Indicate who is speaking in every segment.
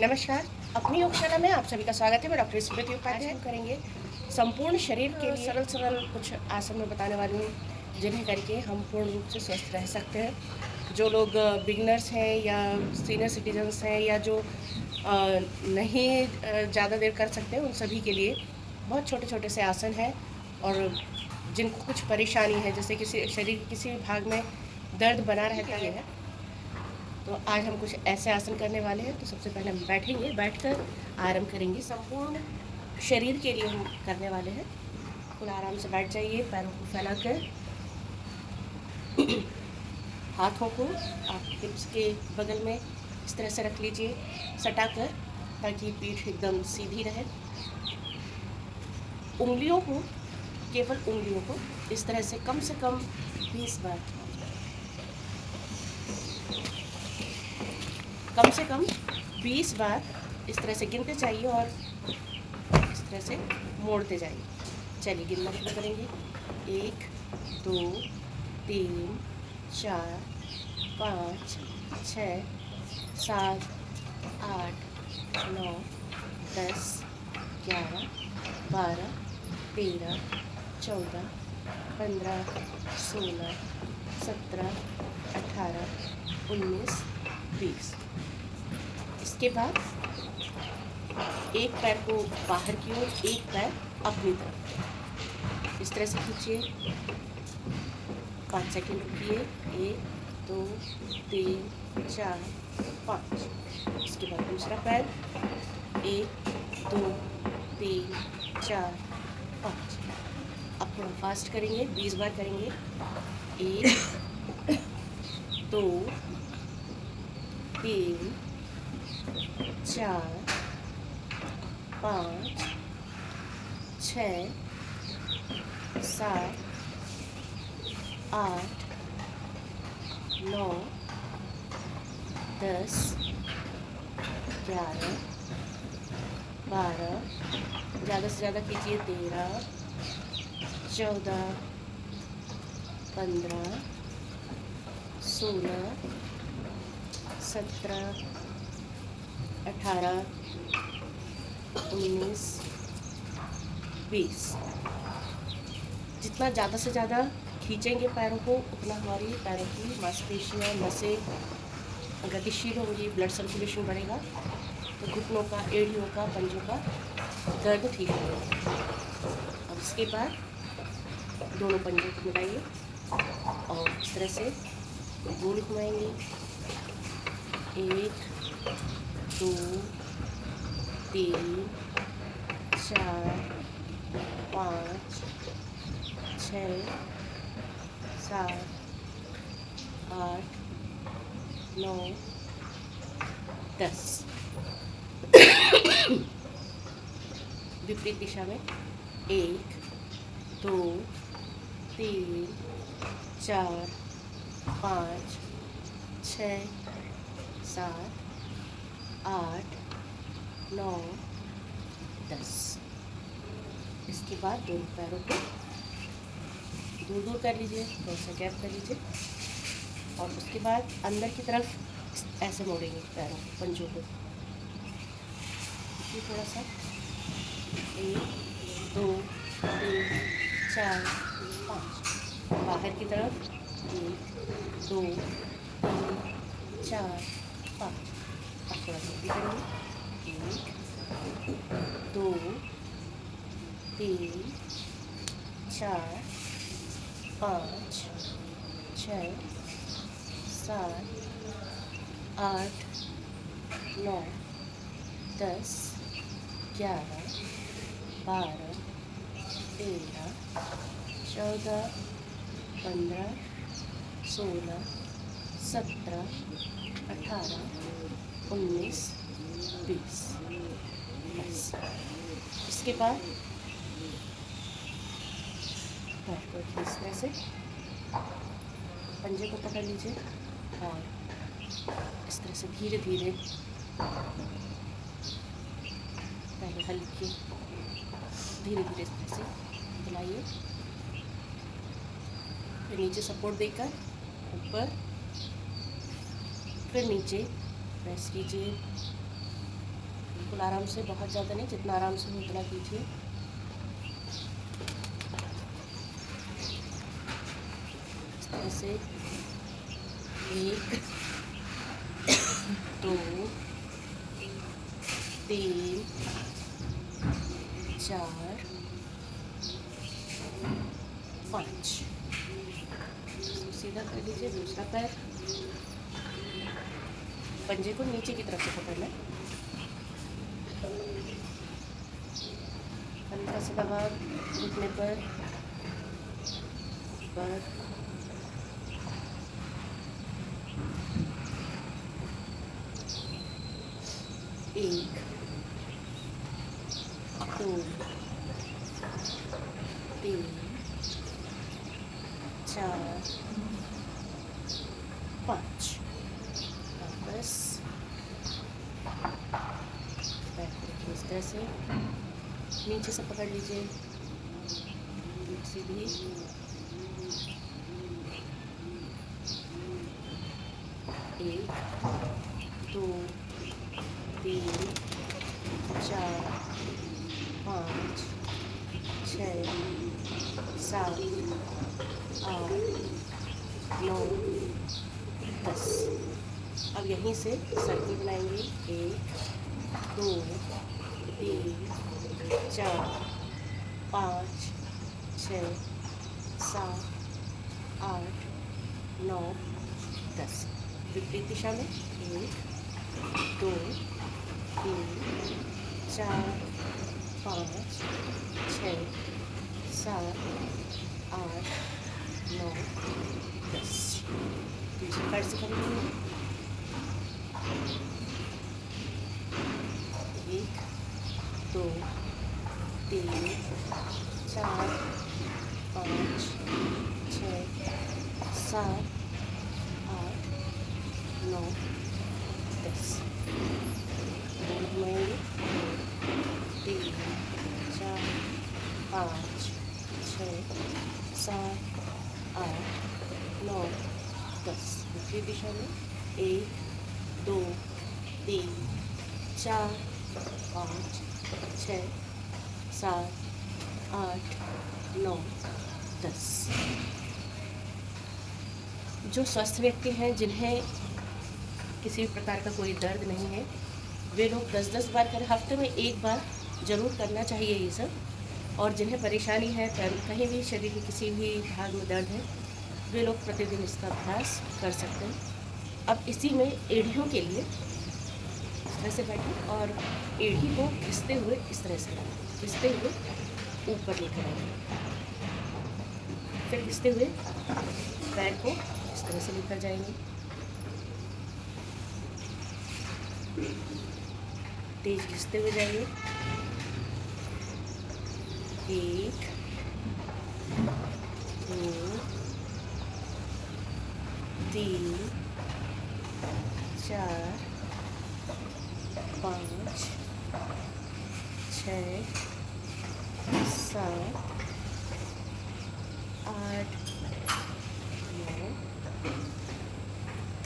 Speaker 1: नमस्कार। अपनी योगशाला में आप सभी का स्वागत है। मैं डॉक्टर स्मृति उपाध्याय। हम करेंगे संपूर्ण शरीर के लिए सरल सरल कुछ आसन में बताने वाली हूँ, जिन्हें करके हम पूर्ण रूप से स्वस्थ रह सकते हैं। जो लोग बिगनर्स हैं या सीनियर सिटीजन्स हैं या जो नहीं ज़्यादा देर कर सकते हैं, उन सभी के लिए बहुत छोटे छोटे से आसन हैं। और जिनको कुछ परेशानी है, जैसे किसी शरीर के किसी भी भाग में दर्द बना रहता है, तो आज हम कुछ ऐसे आसन करने वाले हैं। तो सबसे पहले हम बैठेंगे, बैठकर आराम करेंगे। संपूर्ण शरीर के लिए हम करने वाले हैं। थोड़ा आराम से बैठ जाइए, पैरों को फैलाकर। हाथों को आप हिप्स के बगल में इस तरह से रख लीजिए, सटाकर, ताकि पीठ एकदम सीधी रहे। उंगलियों को, केवल उंगलियों को इस तरह से कम 20 बार, कम से कम 20 बार इस तरह से गिनते जाइए और इस तरह से मोड़ते जाइए। चलिए गिनना शुरू करेंगे। 1 2 3 4 5 6 7 8 9 10 11 12 13 14 15 16 17 18 19 20। इसके बाद एक पैर को बाहर की ओर, एक पैर अपनी तरफ इस तरह से खींचिए। 5 सेकंड रुकिए। 1 2 3 4 5। इसके बाद दूसरा पैर, 1 2 3 4 5। अब थोड़ा फास्ट करेंगे, 20 बार करेंगे। 1 2 3 4 5 6 7 8 9 10 11 12, ज़्यादा से ज़्यादा कीजिए, 13 14 15 16 17 18 19 20। जितना ज़्यादा से ज़्यादा खींचेंगे पैरों को, उतना हमारी पैरों की मांसपेशियाँ, नसें गतिशील होंगी, ब्लड सर्कुलेशन बढ़ेगा, तो घुटनों का, एड़ियों का, पंजों का दर्द ठीक होगा। अब इसके बाद दोनों पंजों को मिलाइए और इस तरह से गोल घुमाएंगे। 1 2 3 4 5 6 7 8 9 10। विपरीत दिशा में 1 2 3 4 5 6 7 8 9 10। इसके बाद दोनों पैरों को दूर दूर कर लीजिए, थोड़ा सा गैप कर लीजिए और उसके बाद अंदर की तरफ ऐसे मोड़ेंगे पैरों को, पंजों को। देखिए थोड़ा सा, 1 2 3 4 5। बाहर की तरफ 1 2 3 4 5। अब थोड़ा जल्दी करेंगे। 1 2 3 4 5 6 7 8 9 10 11 12 13 14 15 16 17 18 19 20। बस इसके बाद पैर को इस तरह से पंजे को पकड़ लीजिए और इस तरह से धीरे धीरे पहले हल्के धीरे धीरे इस तरह से हिलाइए, फिर नीचे सपोर्ट देकर ऊपर, फिर नीचे प्रेस कीजिए बिल्कुल आराम से, बहुत ज़्यादा नहीं, जितना आराम से हो उतना कीजिए। इस तरह से 1 2 3 4 5। सीधा कर लीजिए। दूसरा पैर, पंजे को नीचे की तरफ से पकड़ना है, हल्का सा दबाव घुटने पर 1 2 3 4 5। वापस बैक देखिए, इस तरह से नीचे से पकड़ लीजिए, सीधी 1 2 3 4 5 6 7 8 9 10। अब यहीं से सर्कल बनाएंगे। 1 2 3 4 5 6 7 8 9 10। विपरीत दिशा में 1 2 3 4 5 6 7 8 9 10। दूसरे पैर से करेंगे। 1 2 3 4 5 6 7 8 9 10। और घुमाएंगे। 3 4 5 6 7 8 9 10। दूसरी दिशा में 1 2 3 4 5 6 7 8 9 10। जो स्वस्थ व्यक्ति हैं, जिन्हें किसी भी प्रकार का कोई दर्द नहीं है, वे लोग 10-10 बार करें। हफ्ते में 1 बार ज़रूर करना चाहिए ये सब। और जिन्हें परेशानी है, कहीं भी शरीर के किसी भी भाग में दर्द है, वे लोग प्रतिदिन इसका अभ्यास कर सकते हैं। अब इसी में एड़ियों के लिए इस तरह से बैठें और एड़ी को घिसते हुए इस तरह से घिसते हुए ऊपर लेकर आएंगे। फिर घिसते हुए पैर को इस तरह से लेकर जाएंगे। तेज घिसते हुए जाइए। 1 2 3 4 5 6 7 8 9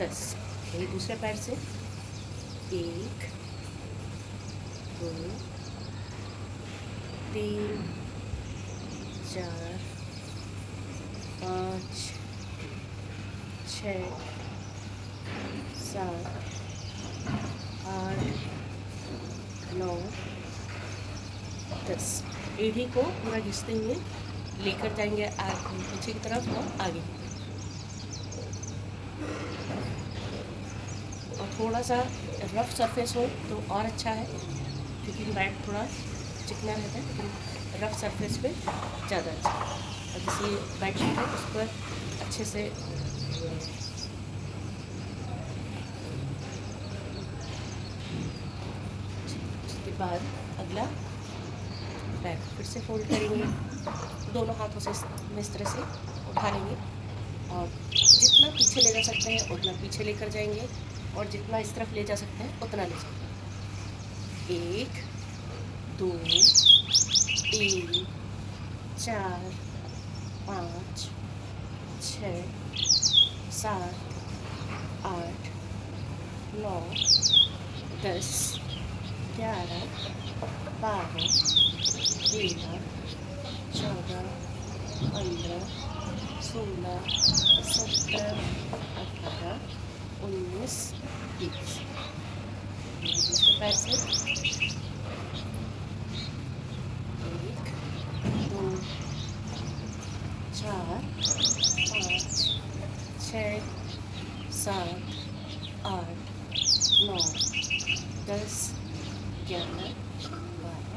Speaker 1: 10। यही दूसरे पैर से 1 2 3 4 5 6 7 8 9 10। एड़ी को पूरा घिसते हुए लेकर जाएंगे पीछे की तरफ और आगे। और थोड़ा सा रफ सरफेस हो तो और अच्छा है, क्योंकि मैट थोड़ा चिकना रहता है, लेकिन रफ सरफेस पे ज़्यादा अच्छा है। और जैसे बेडशीट है उस पर अच्छे से उसके बाद अगला पैर फिर से फोल्ड करेंगे। दोनों हाथों से इस तरह से उठा लेंगे और जितना पीछे ले जा सकते हैं उतना पीछे लेकर जाएंगे और जितना इस तरफ ले जा सकते हैं उतना ले जाएंगे। 1 2 3 4 5 6 7 8 9 10। 11, 12, 13, 14, 15, 16, 17, 18, 19, 20। दूसरे पैर से 1, 2, 4, 5, 6, 7, 8, 9, 10, 11, 12,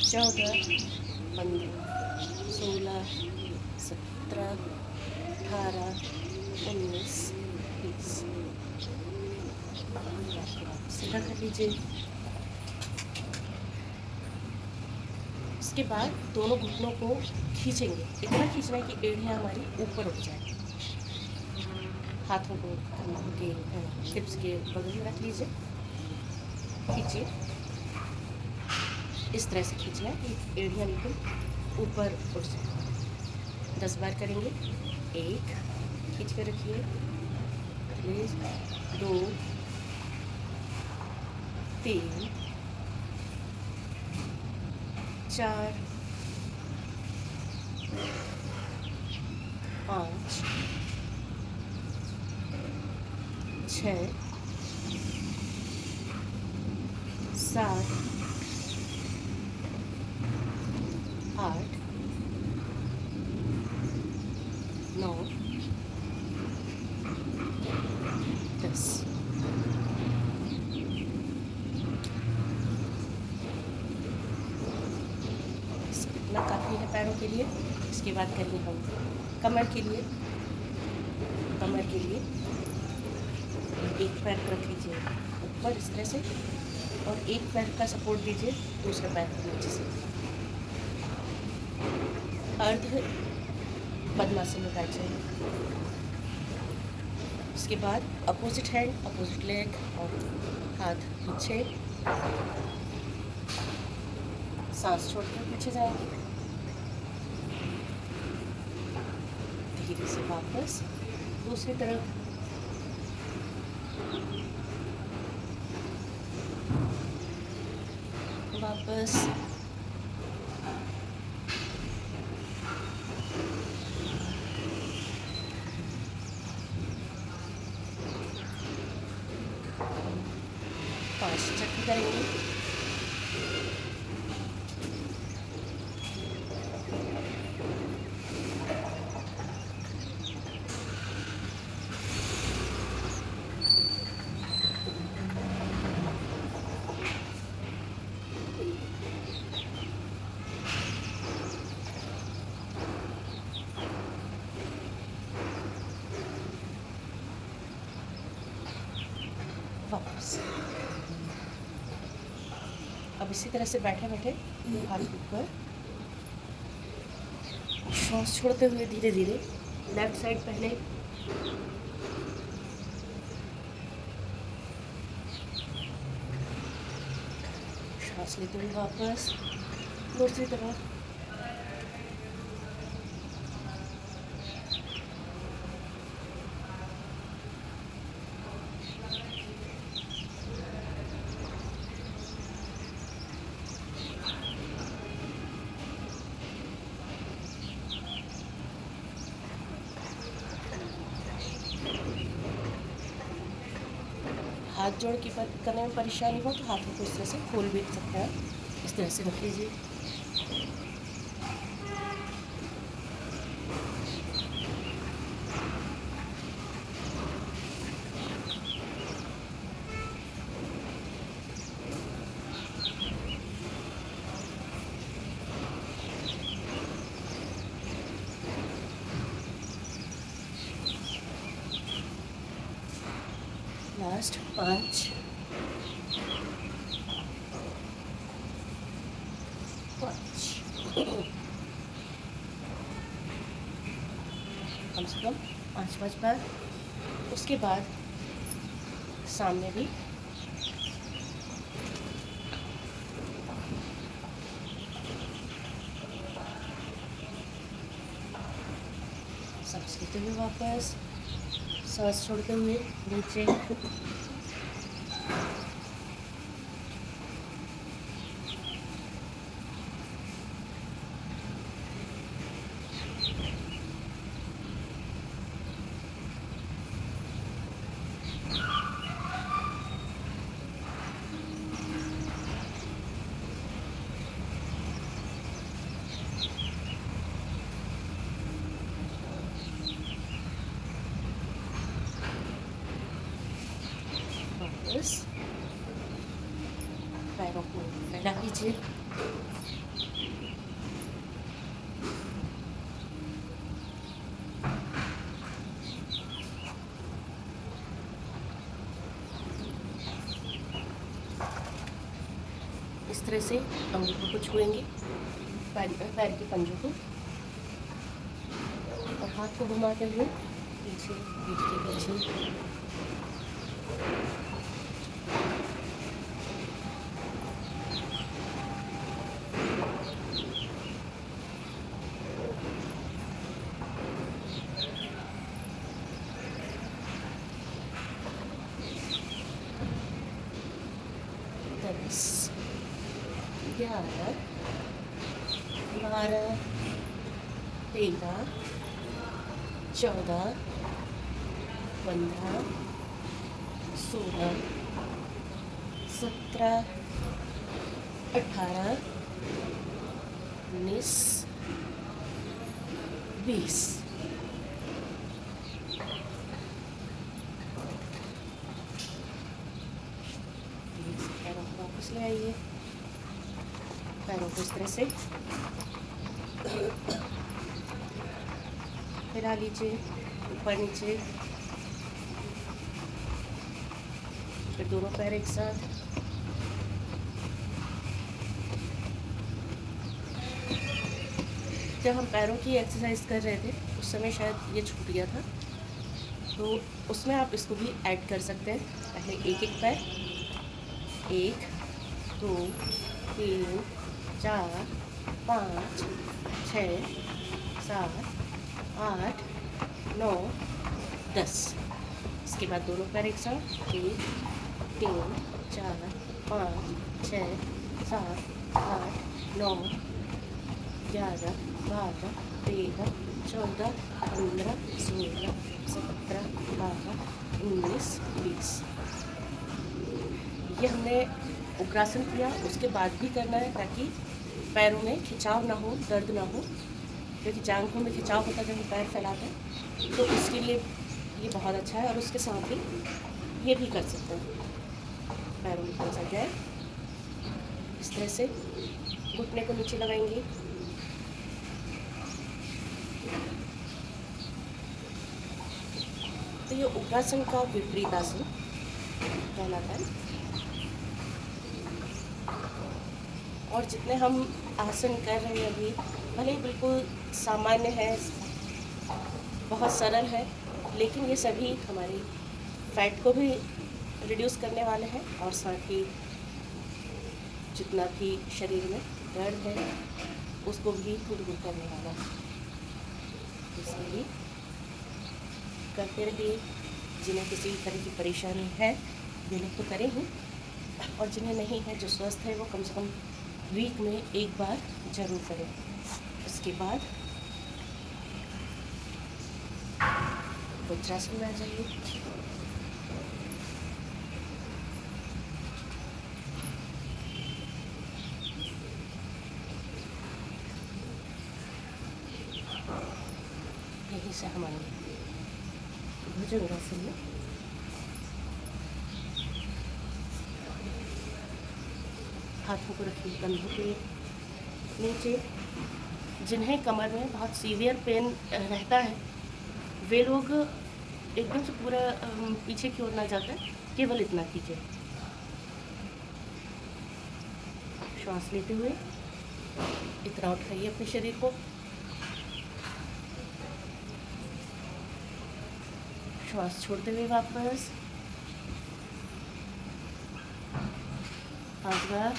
Speaker 1: 14, 15, 16, 17, 18, 19, 20। सीधा कर लीजिए। इसके बाद दोनों घुटनों को खींचेंगे, इतना खींचना है कि एड़ियाँ हमारी ऊपर उठ जाए। हाथों को कंधों के हिप्स के बगल में रख लीजिए, खींचिए। इस तरह से खींचना है कि एड़ियाँ बिल्कुल ऊपर उठ जाए। 10 बार करेंगे। 1, खींच कर रखिए। 2, 3, 4, 5, 6, 7, 8, 9, 10। इतना काफ़ी है पैरों के लिए। इसके बाद करेंगे हम कमर के लिए। कमर के लिए एक पैर रख लीजिए ऊपर इस तरह से, और एक पैर का सपोर्ट दीजिए दूसरे पैर को नीचे से। अर्ध पद्मासन में बैठ जाइए। इसके बाद अपोजिट हैंड, अपोजिट लेग और हाथ पीछे। सांस छोड़कर पीछे जाएंगे। धीरे से वापस दूसरी तरफ। वापस। पांच चक्कर करेंगे। वापस। अब इसी तरह से बैठे बैठे हाथ ऊपर, श्वास छोड़ते हुए धीरे धीरे लेफ्ट साइड पहले, श्वास लेते हुए वापस दूसरी तरफ। हाथ जोड़ के करने में परेशानी हो तो हाथों को इस तरह से खोल भी सकते हैं। इस तरह से रख लीजिए। लास्ट 5, 5 कम से कम 5 बार। उसके बाद सामने भी सांस लेते हुए वापस, सांस छोड़ते हुए नीचे। पैरों को फैला लीजिए। इस तरह से अंगूठों को छुएंगे, पैर के पंजों को, और हाथ को घुमाते हुए पीछे, पीठ के पीछे। दस, 11, 12, 13, 14, 15, 16, 17, 18, 19, 20। पैरों को वापस ले आइए। पैरों को इस तरह से हिला लीजिए, ऊपर नीचे, फिर दोनों पैर एक साथ। जब हम पैरों की एक्सरसाइज कर रहे थे उस समय शायद ये छूट गया था, तो उसमें आप इसको भी ऐड कर सकते हैं। पहले एक एक पैर, 1, 2, 3, 4, 5, 6, 7, 8, 9, 10। इसके बाद दोनों पैर एक साथ, 1, 3, 4, 5, 6, 7, 8, 9, 11, 12, 13, 14, 15, 16, 17, 18, 19, 20। ये हमने उग्रासन किया, उसके बाद भी करना है ताकि पैरों में खिंचाव ना हो, दर्द ना हो, क्योंकि जांघों में खिंचाव होता है जब हम पैर फैलाते हैं, तो उसके लिए ये बहुत अच्छा है। और उसके साथ ही ये भी कर सकते हैं, पैरों में थोड़ा सा गैप, इस तरह से घुटने को नीचे लगाएंगे, तो ये उग्रासन का विपरीत आसन कहलाता है। और जितने हम आसन कर रहे हैं अभी, भले ही बिल्कुल सामान्य है, बहुत सरल है, लेकिन ये सभी हमारी फैट को भी रिड्यूस करने वाले हैं और साथ ही जितना भी शरीर में दर्द है उसको भी दूर करने वाला है। इसलिए करते रहिए। जिन्हें किसी तरह की परेशानी है वे लोग तो करें ही, और जिन्हें नहीं है, जो स्वस्थ है, वो कम से कम वीक में एक बार जरूर करें। उसके बाद वज्रासन में आ जाइए। यहीं से हम आएंगे भुजंगासन में। हाथों को रखिए कंधों के नीचे। जिन्हें कमर में बहुत सीवियर पेन रहता है वे लोग एकदम से पूरा पीछे की ओर ना जाकर केवल इतना कीजिए। श्वास लेते हुए इतना उठाइए अपने शरीर को। श्वास छोड़ते हुए वापस 5 बार।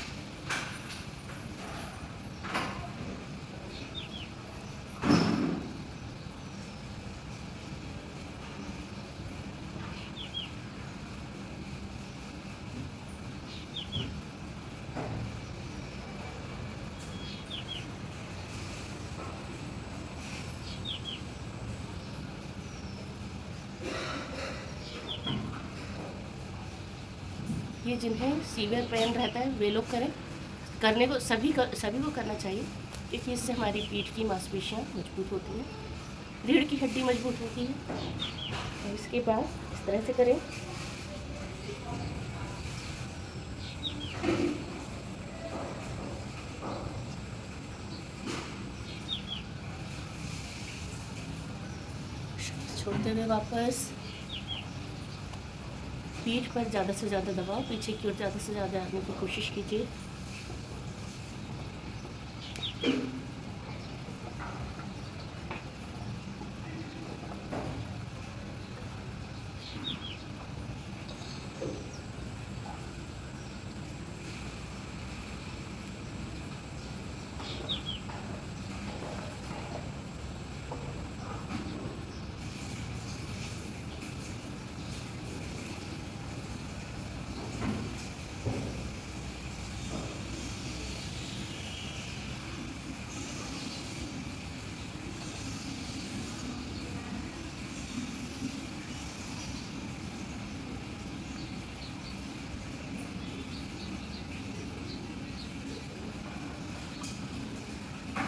Speaker 1: ये जिन्हें सीवियर पेन रहता है वे लोग करें, करने को सभी को करना चाहिए, क्योंकि इससे हमारी पीठ की मांसपेशियाँ मजबूत होती हैं, रीढ़ की हड्डी मजबूत होती है। और इसके बाद इस तरह से करें। हुए वापस पीठ पर ज़्यादा से ज़्यादा दबाओ, पीछे की ओर ज़्यादा से ज़्यादा आने की कोशिश कीजिए।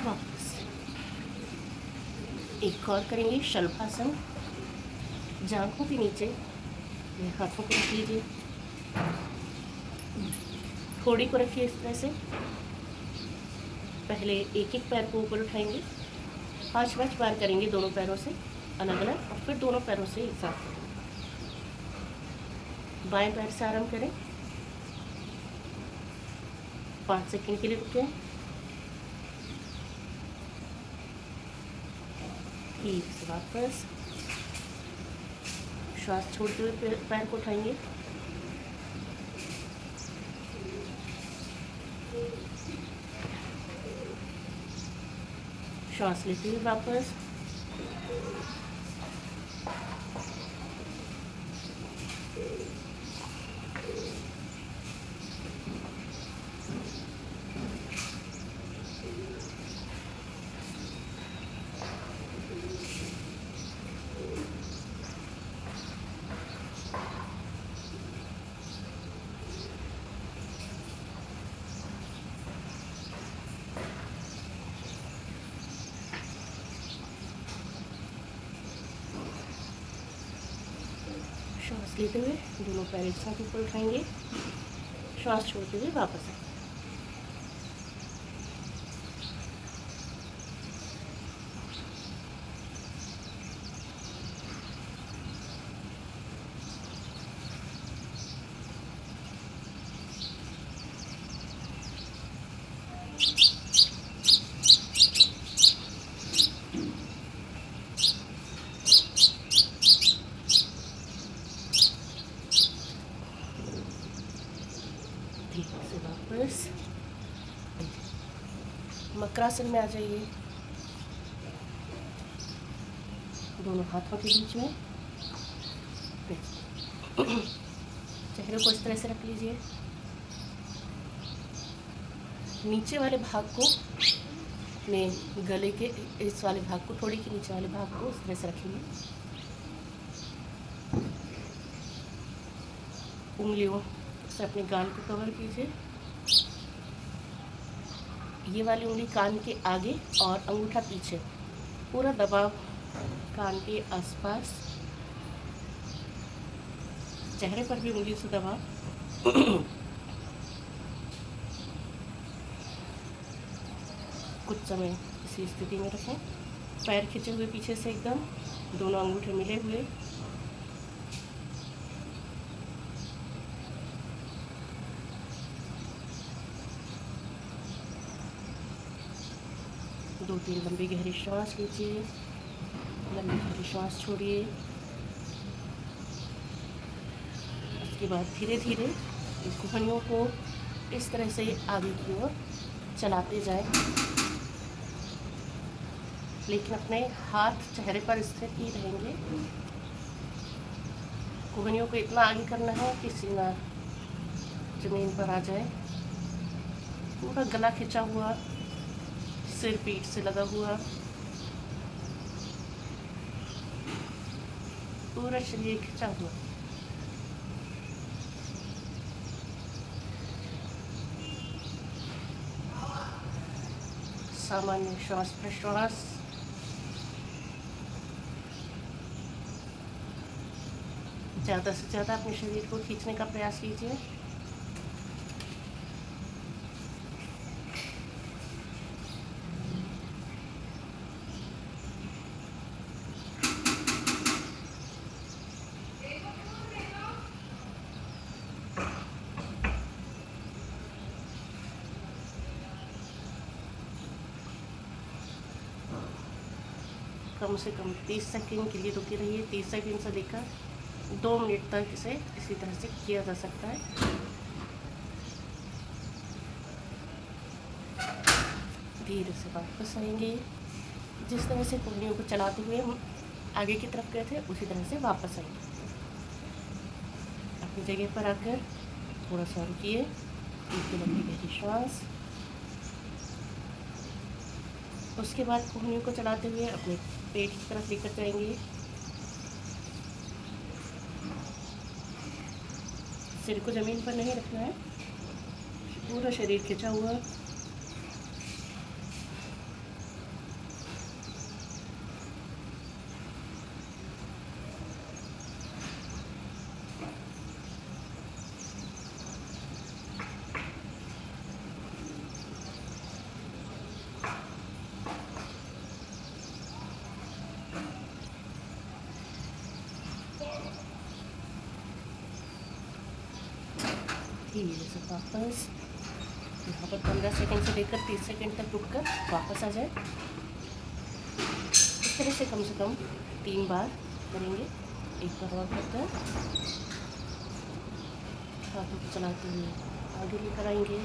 Speaker 1: वापस एक और करेंगे शल्पासन। जांघों के नीचे हाथों को रख लीजिए, थोड़ी को रखिए इस तरह से। पहले एक एक पैर को ऊपर उठाएंगे, 5 बार करेंगे दोनों पैरों से अलग अलग, और फिर दोनों पैरों से एक साथ। बाएं पैर से आराम करें, 5 सेकंड के लिए रुकें, ठीक से वापस श्वास छोड़ते हुए पैर को उठाएंगे, श्वास लेते हुए वापस, श्वास लेते हुए दोनों पैर एक साथ ऊपर उठाएंगे, श्वास छोड़ते हुए वापस आए। से वापस मकरासन में आ जाइए, दोनों हाथों के बीच में चेहरे को इस तरह से रख लीजिए। नीचे वाले भाग को अपने गले के इस वाले भाग को, थोड़ी के नीचे वाले भाग को इस तरह से रखेंगे। उंगलियों से अपने गाल को कवर कीजिए। ये वाली उंगली कान के आगे और अंगूठा पीछे, पूरा दबाव कान के आसपास, चेहरे पर भी उंगली से दबाव। कुछ समय इसी स्थिति में रखें, पैर खींचे हुए पीछे से एकदम, दोनों अंगूठे मिले हुए। दो तीन लंबी गहरी श्वास लीजिए, लंबी गहरी श्वास छोड़िए। उसके बाद धीरे धीरे घुटनों को इस तरह से आगे की ओर चलाते जाएं, लेकिन अपने हाथ चेहरे पर स्थिर ही रहेंगे। घुटनों को इतना आगे करना है कि सीना जमीन पर आ जाए, पूरा गला खिंचा हुआ, सिर पीठ से लगा हुआ, पूरा शरीर खिंचा हुआ। सामान्य श्वास प्रश्वास, ज़्यादा से ज़्यादा अपने शरीर को खींचने का प्रयास कीजिए। कम से कम 30 सेकंड के लिए रुके रहिए। 30 सेकंड से लेकर 2 मिनट तक इसे इसी तरह से किया जा सकता है। धीरे से वापस आएंगे। जिस तरह से कोहनियों को चलाते हुए हम आगे की तरफ गए थे उसी तरह से वापस आएंगे। अपनी जगह पर आकर थोड़ा सा रुकिए, एक लंबी गहरी श्वास। उसके बाद कोहनियों को चलाते हुए अपने पेट की तरफ लेकर जाएंगे। सिर को ज़मीन पर नहीं रखना है, पूरा शरीर खिंचा हुआ। धीरे से वापस यहाँ पर 15 सेकंड से लेकर 30 सेकंड तक रुककर वापस आ जाए। इस तरह से कम 3 बार करेंगे। एक बार और करकर हाथों को चलाते हुए आगे लेकर आएंगे।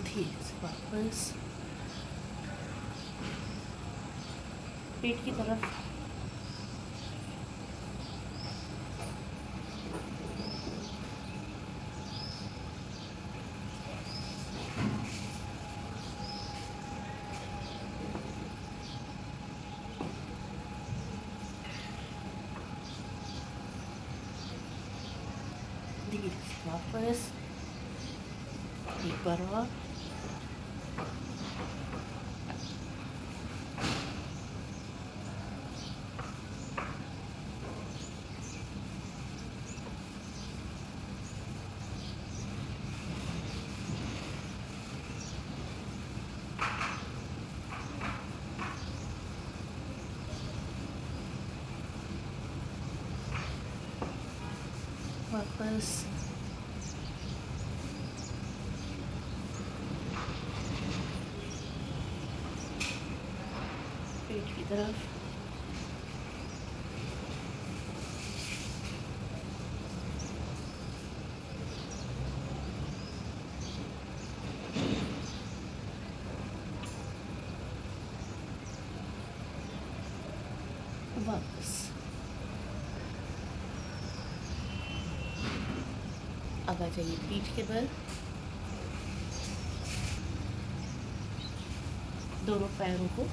Speaker 1: धीरे से वापस पेट की तरफ। धीरे से वापस एक बार और। वापस पेट की तरफ। वापस अब आ जाइए पीठ के बल। दोनों पैरों को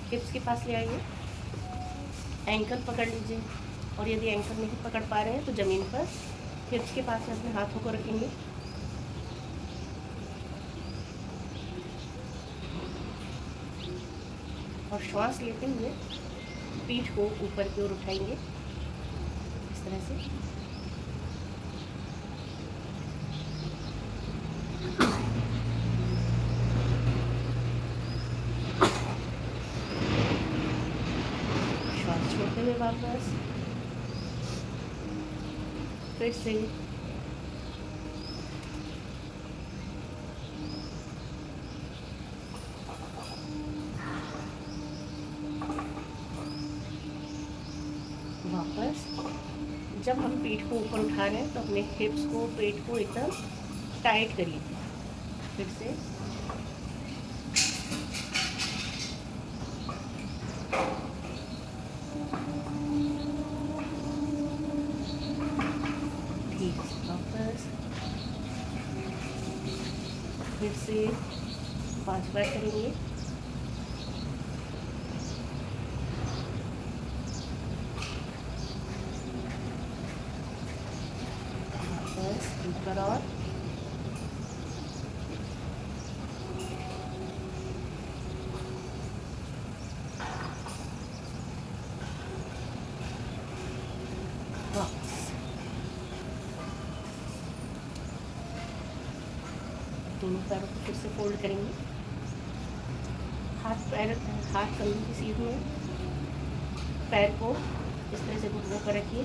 Speaker 1: हिप्स के पास ले आइए। एंकल पकड़ लीजिए और यदि एंकल नहीं पकड़ पा रहे हैं तो ज़मीन पर हिप्स के पास अपने हाथों को रखेंगे। और श्वास लेते हुए पीठ को ऊपर की ओर उठाएंगे इस तरह से। श्वास छोड़ते हुए वापस फिर से वापस। जब हम पीठ को ऊपर उठा रहे हैं तो अपने हिप्स को, पेट को एकदम टाइट करिए। फिर से ठीक से वापस। फिर से 5 बार करेंगे। ऊपर और वापस। दोनों पैरों को फिर से फोल्ड करेंगे। हाथ कंधों की सीध में, पैर को इस तरह से घुटनों पर रखिए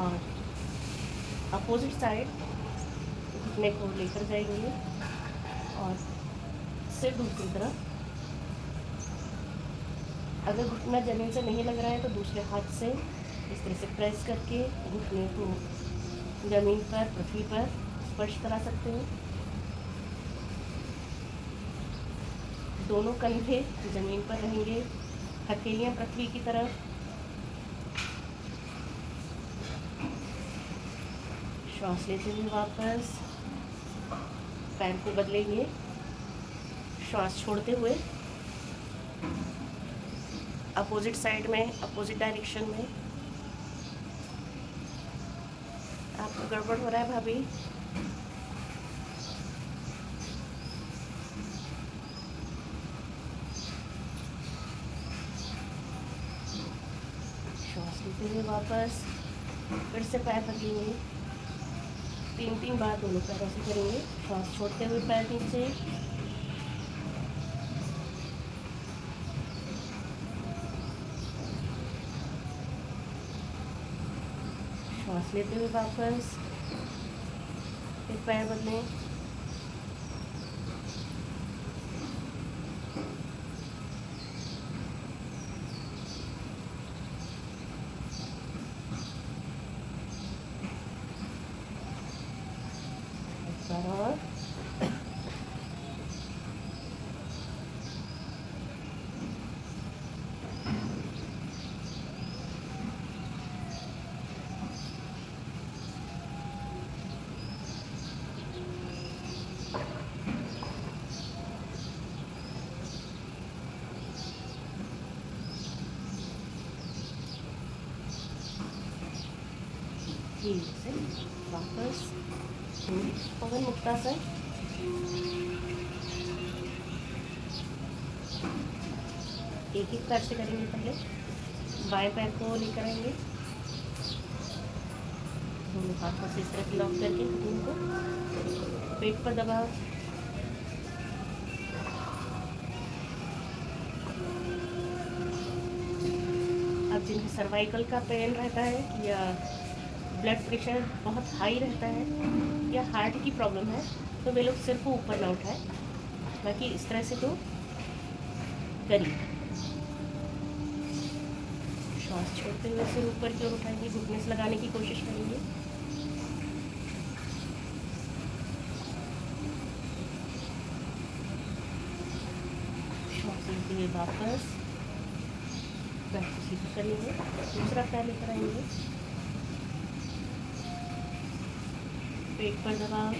Speaker 1: और अपोजिट साइड घुटने को लेकर जाएंगे और सिर दूसरी तरफ। अगर घुटना जमीन से नहीं लग रहा है तो दूसरे हाथ से इस तरह से प्रेस करके घुटने को जमीन पर, पृथ्वी पर स्पर्श करा सकते हैं। दोनों कंधे जमीन पर रहेंगे, हथेलियां पृथ्वी की तरफ। श्वास लेते हुए वापस पैर को बदलेंगे, श्वास छोड़ते हुए अपोजिट साइड में, अपोजिट डायरेक्शन में। आपको गड़बड़ हो रहा है भाभी? श्वास लेते हुए वापस फिर से पैर बदलेंगे, 3 बार दोनों पैरों से करेंगे। श्वास छोड़ते हुए पैर नीचे, श्वास लेते हुए वापस फिर पैर बदलें, एक बार और। ठीक से वापस पवन मुक्तासन। एक एक पैर से करेंगे। पहले बाएं पैर को लेकर आएंगे, दोनों हाथों से इस तरह लॉक करके घुटनों को पेट पर दबाओ। अब जिनके सर्वाइकल का पेन रहता है या ब्लड प्रेशर बहुत हाई रहता है या हार्ट की प्रॉब्लम है तो वे लोग सिर को ऊपर ना उठाए, बाकी इस तरह से तो करिए। श्वास छोड़ते हुए सिर ऊपर की ओर उठाएंगे, घुटने से लगाने की कोशिश करेंगे। श्वास लेते हुए वापस पैर को सीधा कर लेंगे, दूसरा पैर लेकर आएंगे, पेट पर दबाव।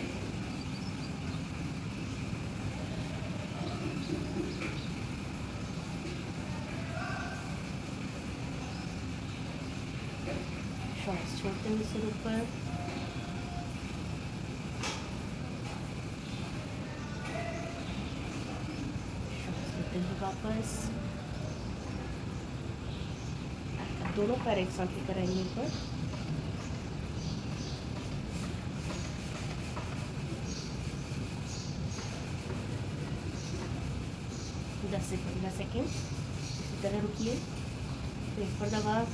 Speaker 1: श्वास छोड़ते हुए सिर ऊपर, श्वास लेते हुए वापस। दोनों पैर एक साथ लेकर आएंगे ऊपर, दस से 15 सेकेंड इसी तरह रुकिए। पेट पर दबाव,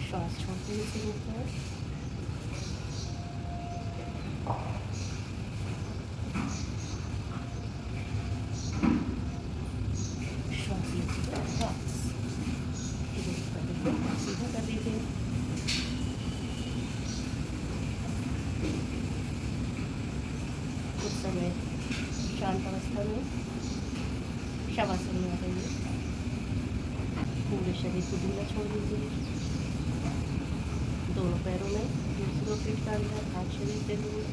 Speaker 1: श्वास छोड़ते हुए सिर ऊपर, श्वास लेते हुए वापस सीधा कर दीजिए। कुछ समय शांत अवस्था में शवासन में आ जाइए, पूरे शरीर को ढीला छोड़ दीजिए। दोनों पैरों में दूसरों पीठ का अंदर, हाथ शरीर से दूर,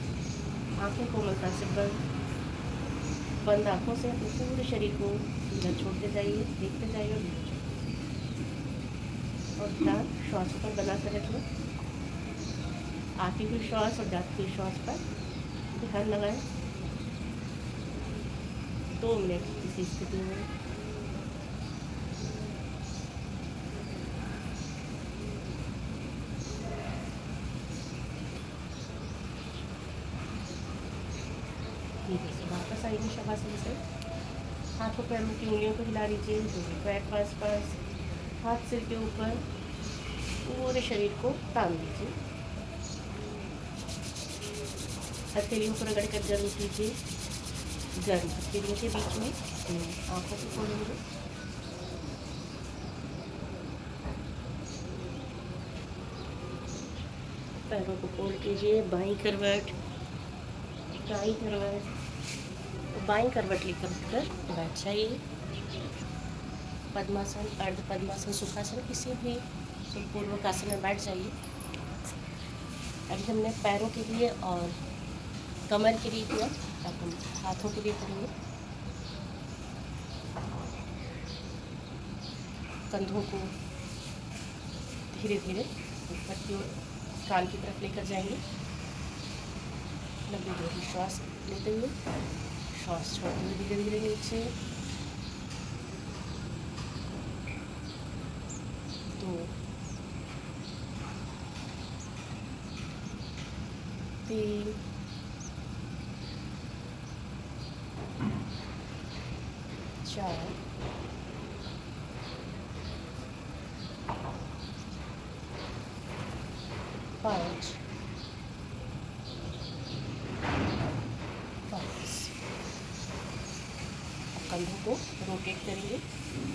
Speaker 1: आंखें कोमलता से बंद आंखों से अपने पूरे शरीर को ढीला छोड़ते जाइए, देखते जाइए और ढीला छोड़ते। और ध्यान श्वास पर बना कर रखिए, आती हुई श्वास और जाती हुई श्वास पर ध्यान लगाएं। 2 मिनट इसी स्थिति में धीरे से वापस आएंगे शवासन से। हाथों पैरों की उंगलियों को हिला लीजिए, दोनों पैर पास पास, हाथ सिर के ऊपर, पूरे शरीर को तान दीजिए। हथेलियों को रगड़ कर गर्म कीजिए। गर्म हथेलियों के बीच में आंखों को खोलेंगे। पैरों को फोल्ड कीजिए, बाईं करवट, दाईं करवट, बाईं करवट लेकर बैठ जाइए। पद्मासन, अर्ध पद्मासन, सुखासन, किसी भी पूर्वक आसन में बैठ जाइए। अभी हमने पैरों के लिए और कमर के लिए किया, अब हम हाथों के लिए करेंगे। कंधों को धीरे धीरे ऊपर की ओर कान की तरफ लेकर जाएंगे। लंबी गहरी श्वास लेते हुए श्वास छोड़ते हुए धीरे धीरे नीचे। 2 3 4 5 कंधों को रोटेट करेंगे,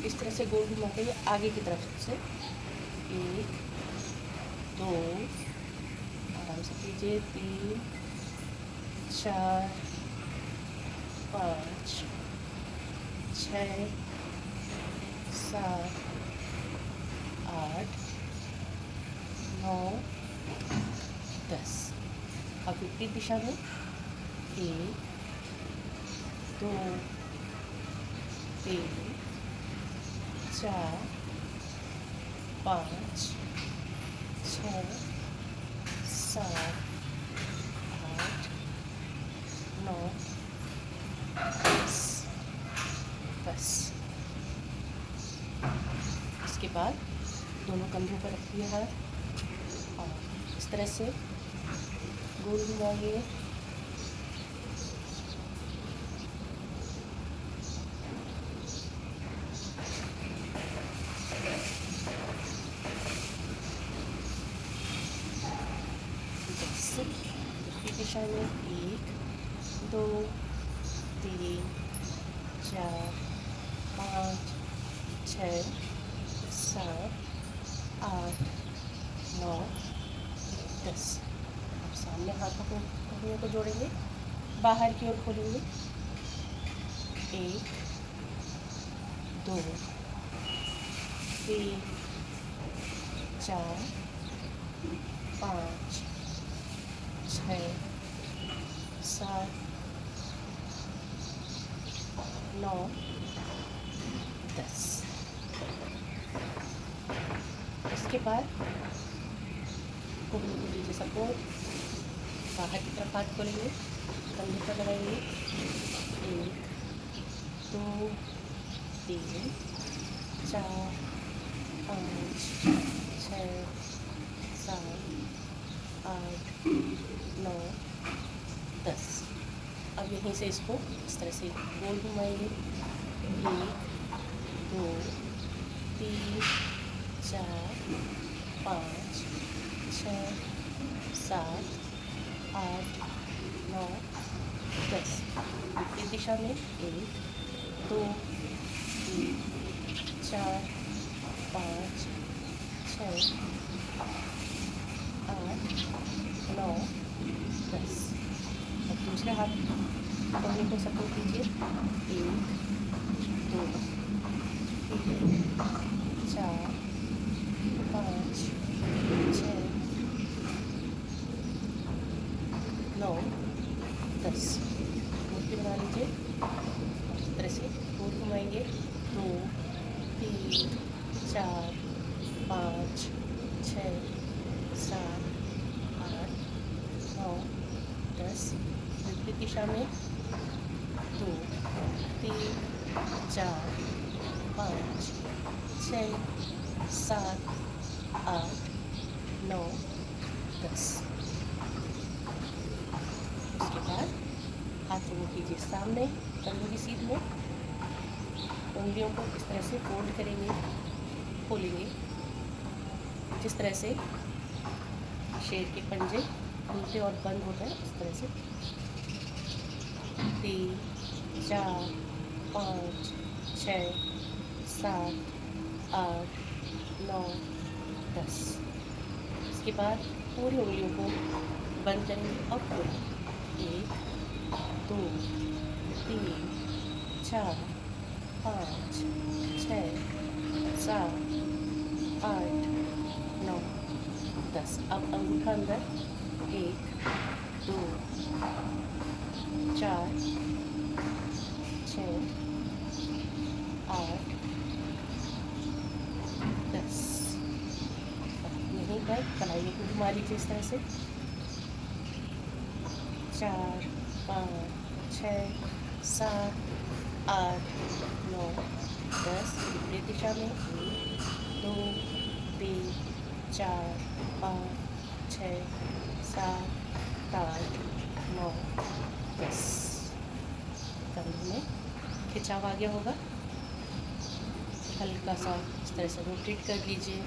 Speaker 1: इस तरह से गोल घुमाते हुए आगे की तरफ से। 1 2 आराम से कीजिए, 3 4 5 6 7 8 9 10। अब विपरीत दिशा में 1 2 3 4 5 6 7 8 9 10। इसके बाद दोनों कंधों पर रखिए हाथ और इस तरह से गोल घुमाइए। दिशा में 1 2 3 4 5 6 7 8 9 10। अब सामने हाथों को जोड़ेंगे, बाहर की ओर खोलेंगे। 1 2 3 4 5 6 7 9 10। इसके बाद कोहनी को लीजिए सपोर्ट, बाहर की तरफ हाथ खोलेंगे, कंधे पर लगाएंगे। 1 2 3 4 5 6 7 8 9 10। अब यहीं से इसको इस तरह से गोल घुमाएंगे। 1 2 3 4 5 6 7 8 9 10। विपरीत दिशा में 1 2 3 4 5 6 8 9 10। अब दूसरे हाथ कोहनी को सपोर्ट कीजिए। 1 2 3 4 5 6 9 10। मूर्ति बना लीजिए, इस तरह से गोल घुमाएंगे। 2 3 4 5 6 7 8 9 10। विपरीत दिशा में 2 3 4 5 6 7 8 9 10। उसके बाद हाथों को कीजिए सामने कंधों की सीध में, उंगलियों को इस तरह से फोल्ड करेंगे, खोलेंगे, जिस तरह से शेर के पंजे खुलते और बंद होते हैं उस तरह से। 3 4 5 6 7 8 9 10। इसके बाद पूरी उंगलियों को बंद करेंगे और खोलेंगे। 1 2 3 4 5 6 7 8 9 10। अब अंगूठा अंदर। 1 2 4 6 8 10। यहीं पर कलाई को घुमा लीजिए इस तरह से। 4 5 6 7 8 9 10। विपरीत दिशा में 2 3 4 5 6 7 8 9 10। कंधों में खिंचाव आ गया होगा, हल्का सा इस तरह से रोटेट कर लीजिए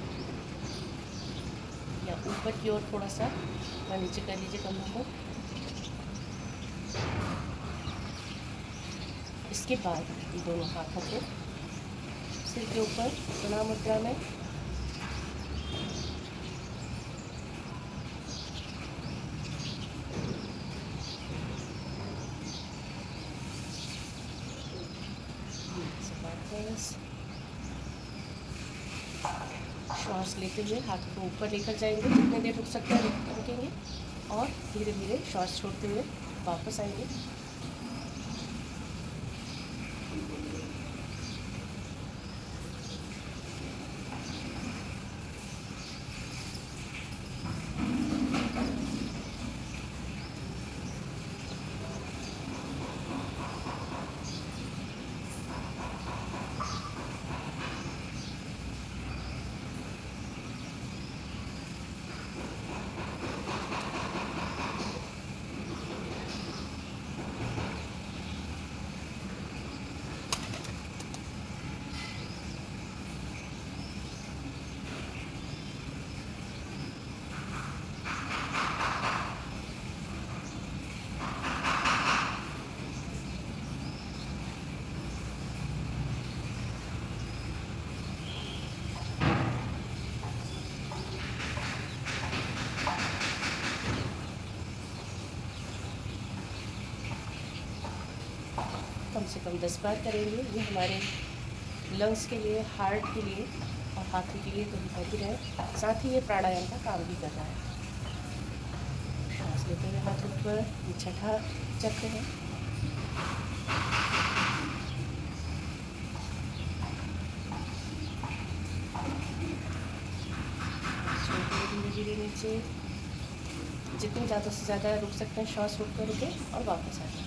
Speaker 1: या ऊपर की ओर थोड़ा सा नीचे कर लीजिए कंधों को। इसके बाद दोनों हाथों को सिर के ऊपर प्रणाम मुद्रा में श्वास लेते हुए हाथ को ऊपर लेकर जाएंगे, जितने देर रुक सकते हैं रुकेंगे और धीरे धीरे श्वास छोड़ते हुए वापस आएंगे। कम से कम 10 बार करेंगे। ये हमारे लंग्स के लिए, हार्ट के लिए और हाथों के लिए तो बेहतर है, साथ ही ये प्राणायाम का काम भी कर रहा है। सांस लेते हुए हाथ ऊपर, ये छठा चक्र है। धीरे धीरे नीचे, जितनी ज़्यादा से ज़्यादा रुक सकते हैं श्वास रोक कर रुके और वापस आ जाए।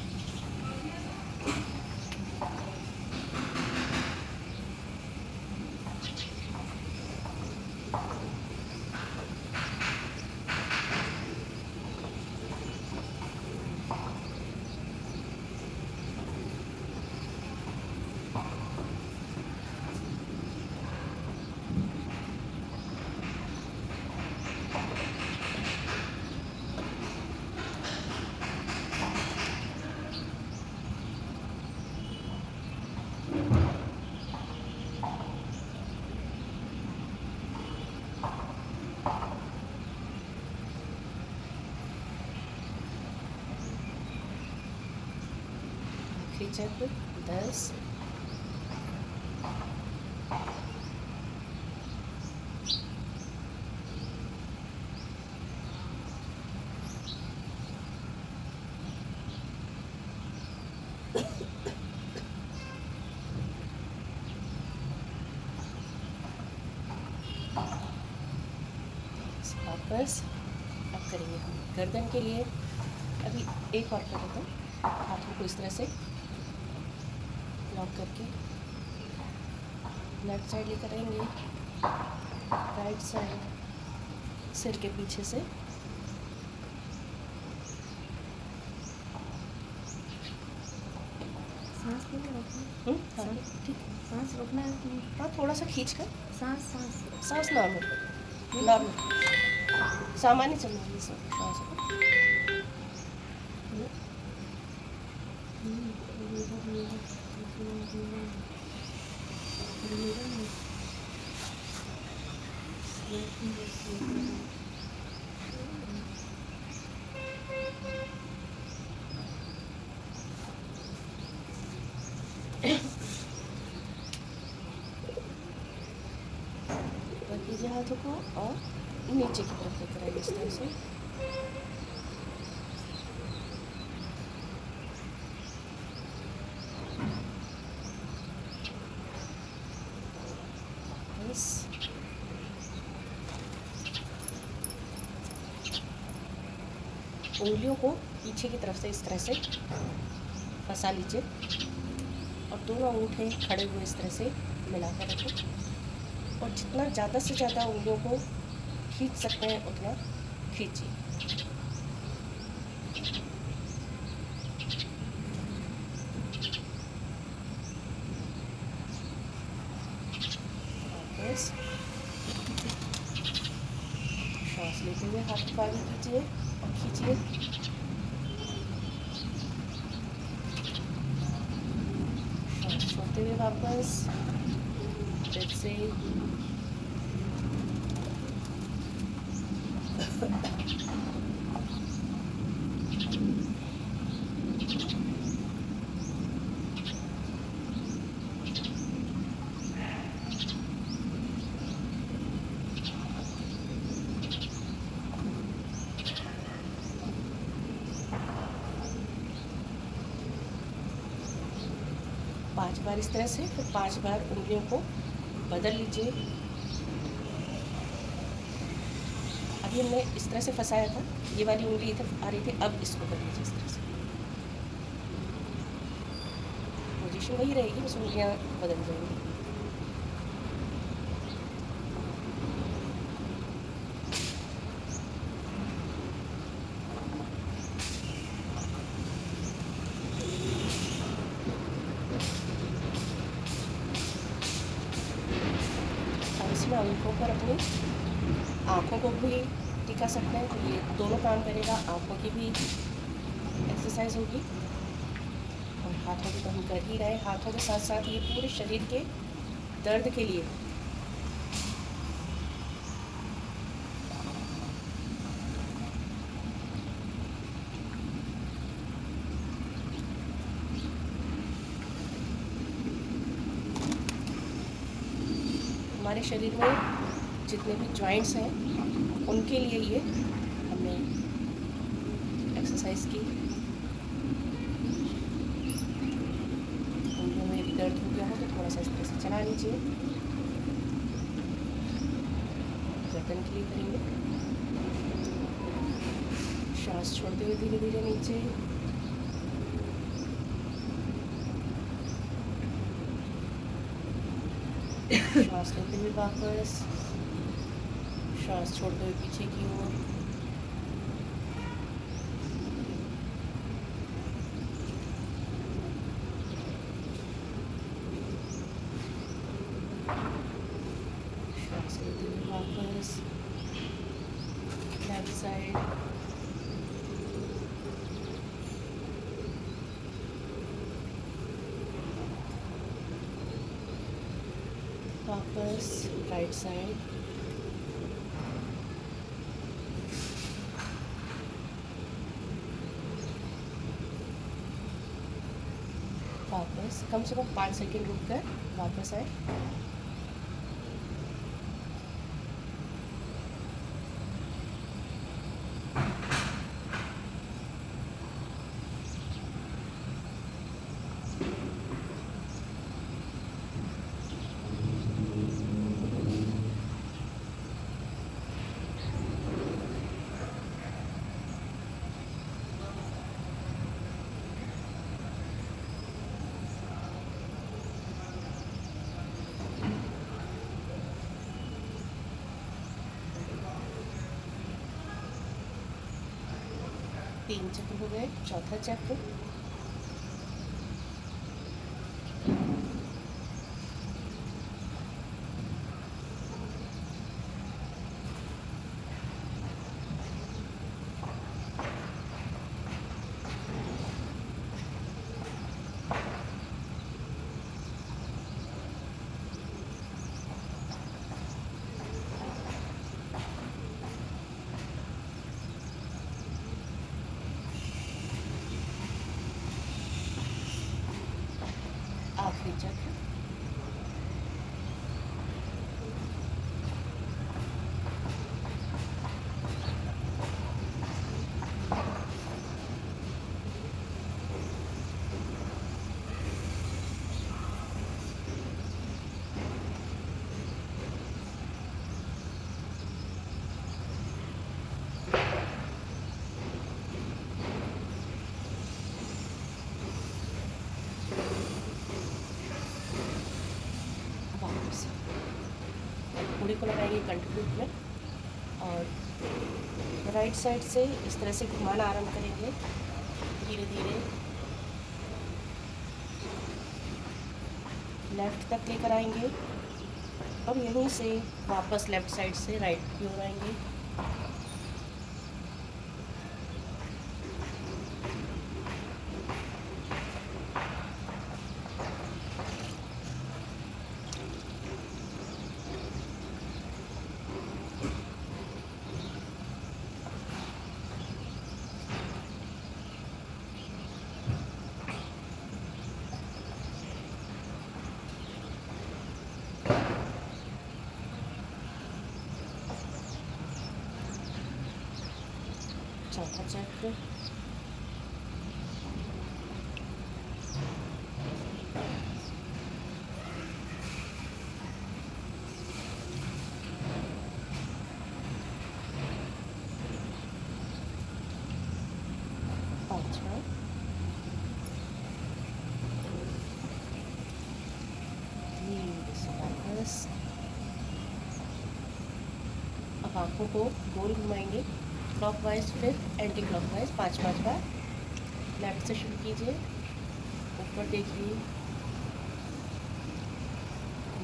Speaker 1: चक्र 10। वापस अब करेंगे हम गर्दन के लिए। अभी एक और कर देते हैं, हाथों को इस तरह से लॉक करके लेफ्ट साइड लेकर आएंगे, राइट साइड सिर के पीछे से हाँ ठीक है।
Speaker 2: सांस रोकना है कि
Speaker 1: हाँ थोड़ा सा खींच कर,
Speaker 2: सांस
Speaker 1: सांस नॉर्मल सामान्य चलना है सांस को। ऊपर कीजिए हाथों को और नीचे की तरफ लेकर आइए इस तरह से। उंगलियों को पीछे की तरफ से इस तरह से फंसा लीजिए और दोनों अंगूठे खड़े हुए इस तरह से मिलाकर रखें और जितना ज़्यादा से ज़्यादा उंगलियों को खींच सकते हैं उतना खींचिए। सांस लेते हुए हाथ को आगे कीजिए और खींचिए। सांस छोड़ते हुए वापस फिर से। पांच बार इस तरह से, फिर 5 बार उंगलियों को बदल लीजिए। अभी हमने इस तरह से फंसाया था, ये वाली उंगली इधर आ रही थी, अब इसको कर लीजिए इस तरह से। पोजीशन वही रहेगी, बस उंगलियां बदल जाएंगी। इसमें अंगूठों पर अपनी आँखों को भी टिका सकते हैं, तो ये दोनों काम करेगा। आँखों की भी एक्सरसाइज होगी और हाथों की तो हम कर ही रहे। हाथों के साथ साथ ये पूरे शरीर के दर्द के लिए हमारे शरीर में जितने भी जॉइंट्स हैं उनके लिए ये हमने एक्सरसाइज की। उंगलियों में भी दर्द हो गया हो तो थोड़ा सा इस तरह से चला लीजिए। गर्दन के लिए करेंगे। सांस छोड़ते हुए धीरे धीरे नीचे। सांस लेते हुए वापस, सांस छोड़ते हुए पीछे की ओर। सांस लेते हुए वापस लेफ्ट साइड। वापस राइट साइड। वापस कम से कम 5 सेकंड रुक कर वापस आए। तीन चक्र हो गए, चौथा चक्र। आखिरी चक्र। घोड़े को लगाएंगे कंट्रीब्यूट में और राइट साइड से इस तरह से घुमाना आरंभ करेंगे धीरे धीरे लेफ्ट तक लेकर आएंगे और यहीं से वापस लेफ्ट साइड से राइट की ओर आएंगे। चौथा चक्र, पांचवा, अब आँखों को गोल घुमाएंगे क्लॉकवाइज फिर एंटी क्लॉकवाइज 5-5 बार। लेफ्ट से शुरू कीजिए, ऊपर देखिए,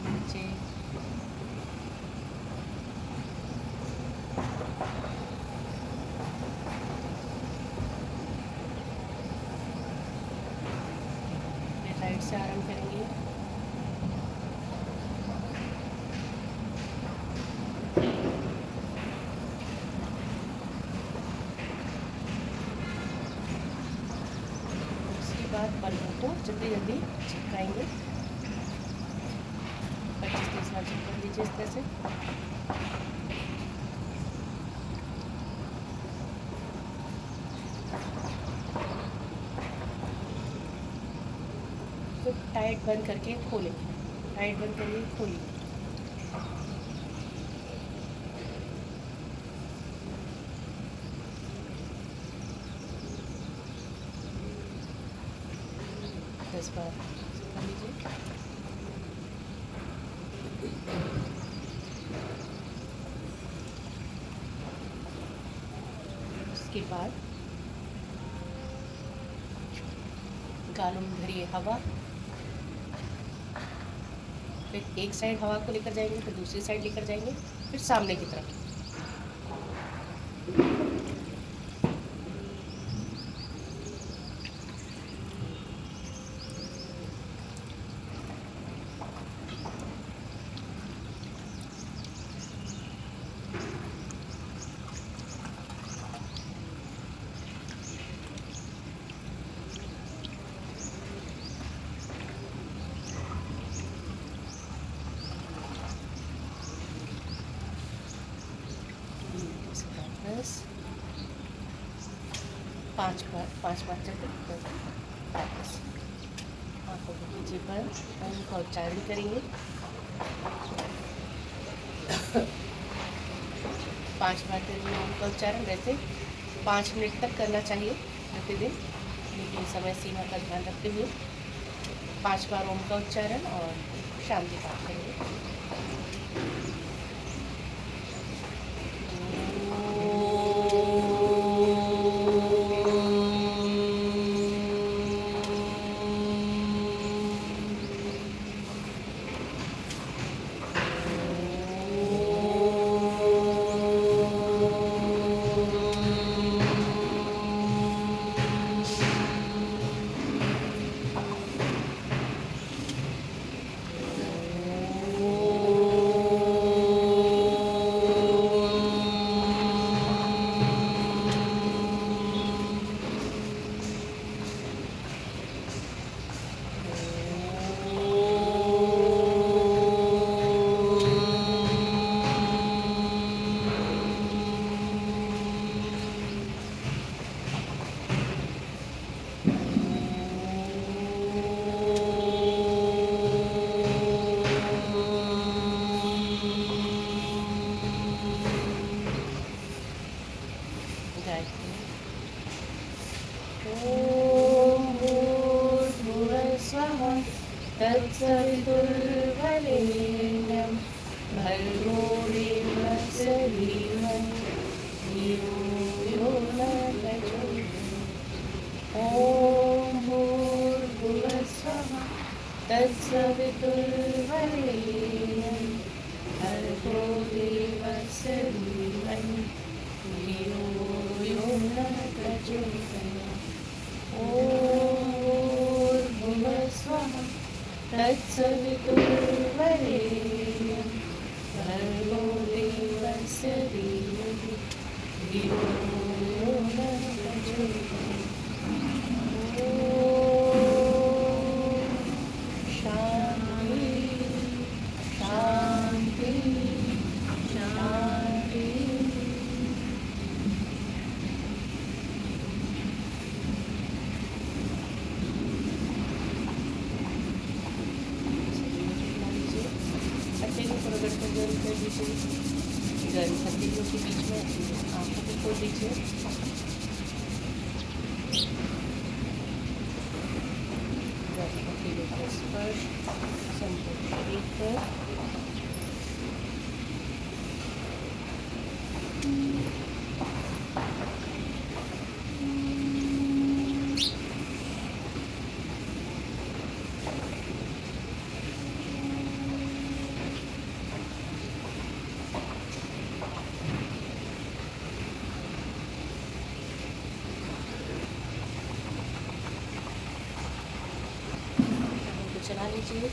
Speaker 1: नीचे, फिर राइट से आरंभ करेंगे। बाद बल्ब को जल्दी जल्दी चिपकाएंगे, 25-30 बार चिपका लीजिए इस तरह से। फिर टाइट बंद करके खोलेंगे, टाइट बंद करिए, खोलिए। इस बार कर लीजिए। उसके बाद गालों में भरिए हवा, फिर एक साइड हवा को लेकर जाएंगे, फिर दूसरी साइड लेकर जाएंगे, फिर सामने की तरफ। पाँच बार चक्र वापस आँखों को नीचे पर ओम का उच्चारण करेंगे। 5 बार करेंगे ओम का उच्चारण। वैसे 5 मिनट तक करना चाहिए प्रतिदिन, लेकिन समय सीमा का ध्यान रखते हुए 5 बार ओम का उच्चारण और शांति पाठ करेंगे। तत्सवितुर्वरेण्यं भर्गो देवस्य धीमहि धियो यो न प्रचोदयात्। ॐ भूर्भुवः स्वः तत्सवितुर्वरेण्यं भर्गो देवस्य धीमहि धियो यो न प्रचोदयात्। ॐ भूर्भुवः स्वः तत्सवितुर्वरेण्यं भर्गो देवस्य धीमहि धियो यो न प्रचोदयात्। ॐ शान्ति शान्ति शान्ति। हथेलियों को रगड़ कर गर्म कर दीजिए। गर्म हथेलियों के बीच में आंखों को खोल दीजिए। गर्म हथेलियों का स्पर्श संपूर्ण शरीर पर। चला लीजिए।